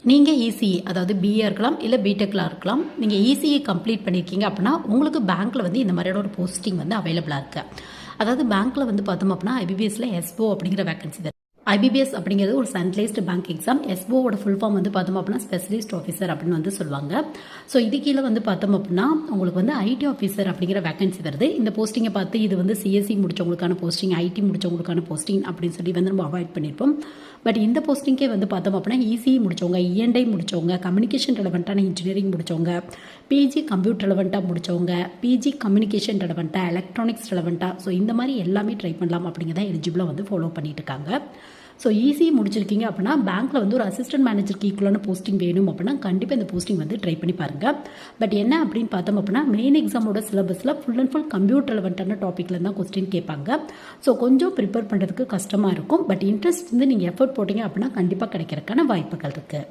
நீங்கள் இசிஇ அதாவது பிஏ இருக்கலாம் இல்லை பிடெக்கில் இருக்கலாம். நீங்கள் இசிஇ கம்ப்ளீட் பண்ணியிருக்கீங்க அப்படின்னா உங்களுக்கு பேங்க்கில் வந்து இந்த மாதிரியான ஒரு போஸ்டிங் வந்து அவைலபிளாக இருக்குது. அதாவது பேங்க்கில் வந்து பார்த்தோம் அப்படின்னா ஐபிபிஎஸ்ல எஸ்ஓ அப்படிங்கிற வேகன்சி. ஐபிபிஎஸ் அப்படிங்கிறது ஒரு சென்ட்ரலைஸ்டு பேங்க் எக்ஸாம். எஸ்ஓவோட ஃபுல் ஃபார்ம் வந்து பார்த்தோம் அப்படின்னா ஸ்பெஷலிஸ்ட் ஆஃபீஸர் அப்படின்னு வந்து சொல்லுவாங்க. ஸோ இது கீழே வந்து பார்த்தோம் அப்படின்னா உங்களுக்கு வந்து ஐடி ஆஃபீஸர் அப்படிங்கிற வேகன்சி வருது. இந்த போஸ்டிங்கை பார்த்து இது வந்து சிஎஸ்சி முடிச்சவங்களுக்கான போஸ்டிங், ஐடி முடிச்சவங்களுக்கான போஸ்டிங் அப்படின்னு சொல்லி வந்து நம்ம அவாய்ட் பண்ணியிருப்போம். பட் இந்த போஸ்டிங்கே வந்து பார்த்தோம் அப்படின்னா இசிஇ முடிச்சவங்க, இஎன்ஐ முடிச்சவங்க, கம்யூனிகேஷன் ரெலவெண்ட்டான இன்ஜினியரிங் முடிச்சவங்க, பிஜி கம்ப்யூட்டர் ரெலவெண்ட்டாக முடிச்சவங்க, பிஜி கம்யூனிகேஷன் ரெலவெண்ட்டாக, எலக்ட்ரானிக்ஸ் ரெலவெண்ட்டாக, ஸோ இந்த மாதிரி எல்லாமே ட்ரை பண்ணலாம் அப்படிங்கிறத எலிஜிபிளாக வந்து ஃபாலோ பண்ணிட்டு இருக்காங்க. ஸோ இசிஇ முடிச்சிருக்கீங்க அப்படின்னா பேங்க்கில் வந்து ஒரு அசிஸ்டன்ட் மேனேஜருக்கு ஈக்குவலான போஸ்டிங் வேணும் அப்படின்னா கண்டிப்பாக இந்த போஸ்டிங் வந்து ட்ரை பண்ணி பாருங்கள். பட் என்ன அப்படின்னு பார்த்தோம் அப்படின்னா மெயின் எக்ஸாமோட சிலபஸில் ஃபுல் அண்ட் ஃபுல் கம்ப்யூட்டர் ரெலவெண்ட்டான டாப்பிக்கில் தான் கொஸ்டின் கேட்பாங்க. ஸோ கொஞ்சம் ப்ரிப்பேர் பண்ணுறதுக்கு கஷ்டமாக இருக்கும். பட் இன்ட்ரெஸ்ட் வந்து நீங்கள் எஃபர்ட் போட்டிங்க அப்படின்னா கண்டிப்பாக கிடைக்கிறதுக்கான வாய்ப்புகள் இருக்குது.